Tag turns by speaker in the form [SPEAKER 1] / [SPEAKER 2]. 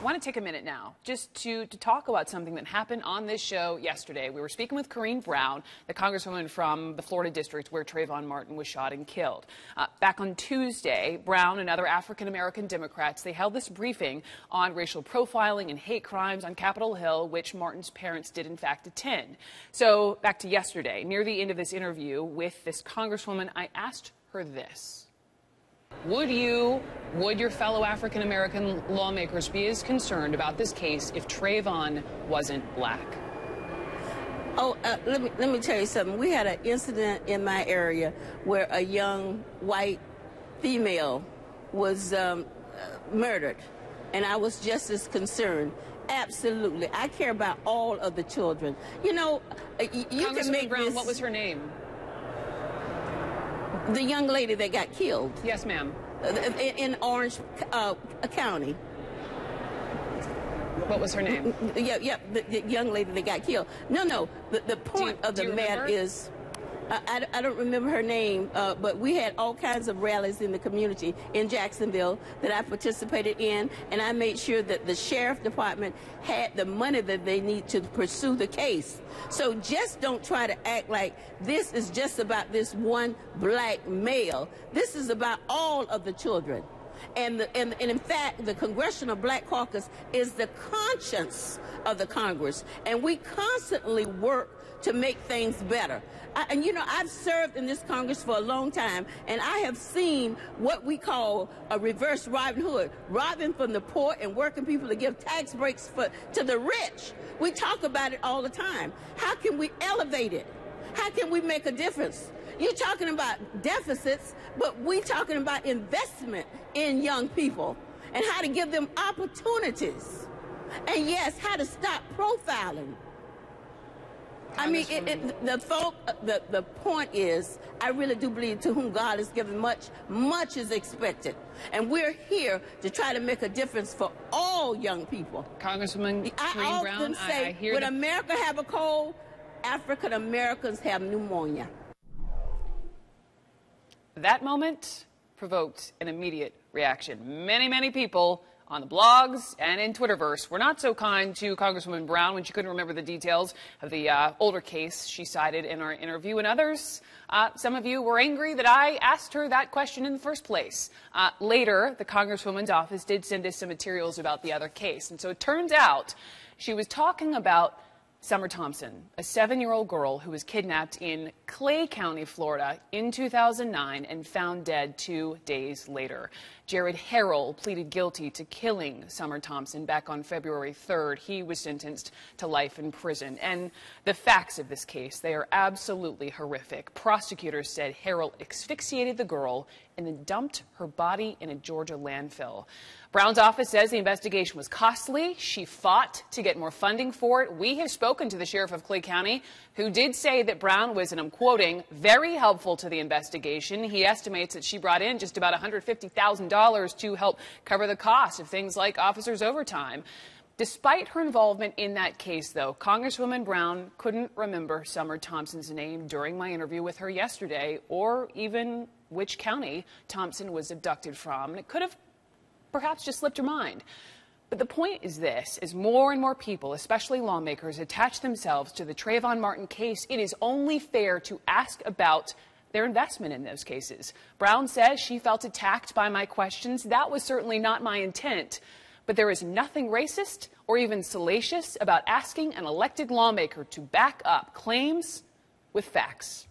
[SPEAKER 1] I want to take a minute now just to talk about something that happened on this show yesterday. We were speaking with Corrine Brown, the congresswoman from the Florida district where Trayvon Martin was shot and killed. Back on Tuesday, Brown and other African-American Democrats, they held this briefing on racial profiling and hate crimes on Capitol Hill, which Martin's parents did in fact attend. So back to yesterday, near the end of this interview with this congresswoman, I asked her this. Would your fellow African-American lawmakers be as concerned about this case if Trayvon wasn't black?
[SPEAKER 2] Oh, let me tell you something. We had an incident in my area where a young white female was murdered, and I was just as concerned. Absolutely. I care about all of the children. You know, you can make
[SPEAKER 1] Brown,
[SPEAKER 2] this...
[SPEAKER 1] what was her name?
[SPEAKER 2] The young lady that got killed.
[SPEAKER 1] Yes, ma'am.
[SPEAKER 2] In Orange County.
[SPEAKER 1] What was her name?
[SPEAKER 2] Yeah, the young lady that got killed. No, the point of the matter is, I don't remember her name, but we had all kinds of rallies in the community in Jacksonville that I participated in, and I made sure that the sheriff department had the money that they need to pursue the case. So just don't try to act like this is just about this one black male. This is about all of the children. And in fact, the Congressional Black Caucus is the conscience of the Congress, and we constantly work to make things better. And you know, I've served in this Congress for a long time, and I have seen what we call a reverse Robin Hood, robbing from the poor and working people to give tax breaks to the rich. We talk about it all the time. How can we elevate it? How can we make a difference? You're talking about deficits, but we're talking about investment in young people and how to give them opportunities. And yes, how to stop profiling. I mean, the point is, I really do believe to whom God has given much, much is expected. And we're here to try to make a difference for all young people.
[SPEAKER 1] Congresswoman Corrine Brown,
[SPEAKER 2] I often say, when America have a cold, African Americans have pneumonia.
[SPEAKER 1] That moment provoked an immediate reaction. Many people on the blogs and in Twitterverse were not so kind to Congresswoman Brown when she couldn't remember the details of the older case she cited in our interview. And others, some of you were angry that I asked her that question in the first place. Later, the Congresswoman's office did send us some materials about the other case. And so it turns out she was talking about Summer Thompson, a 7-year-old girl who was kidnapped in Clay County, Florida in 2009 and found dead 2 days later. Jared Harrell pleaded guilty to killing Summer Thompson back on February 3rd. He was sentenced to life in prison. And the facts of this case, they are absolutely horrific. Prosecutors said Harrell asphyxiated the girl and then dumped her body in a Georgia landfill. Brown's office says the investigation was costly. She fought to get more funding for it. We have spoken to the sheriff of Clay County, who did say that Brown was, and I'm quoting, very helpful to the investigation. He estimates that she brought in just about $150,000 to help cover the cost of things like officers' overtime. Despite her involvement in that case, though, Congresswoman Brown couldn't remember Summer Thompson's name during my interview with her yesterday, or even which county Thompson was abducted from. And it could have perhaps just slipped her mind. But the point is this, as more and more people, especially lawmakers, attach themselves to the Trayvon Martin case, it is only fair to ask about their investment in those cases. Brown says she felt attacked by my questions. That was certainly not my intent. But there is nothing racist or even salacious about asking an elected lawmaker to back up claims with facts.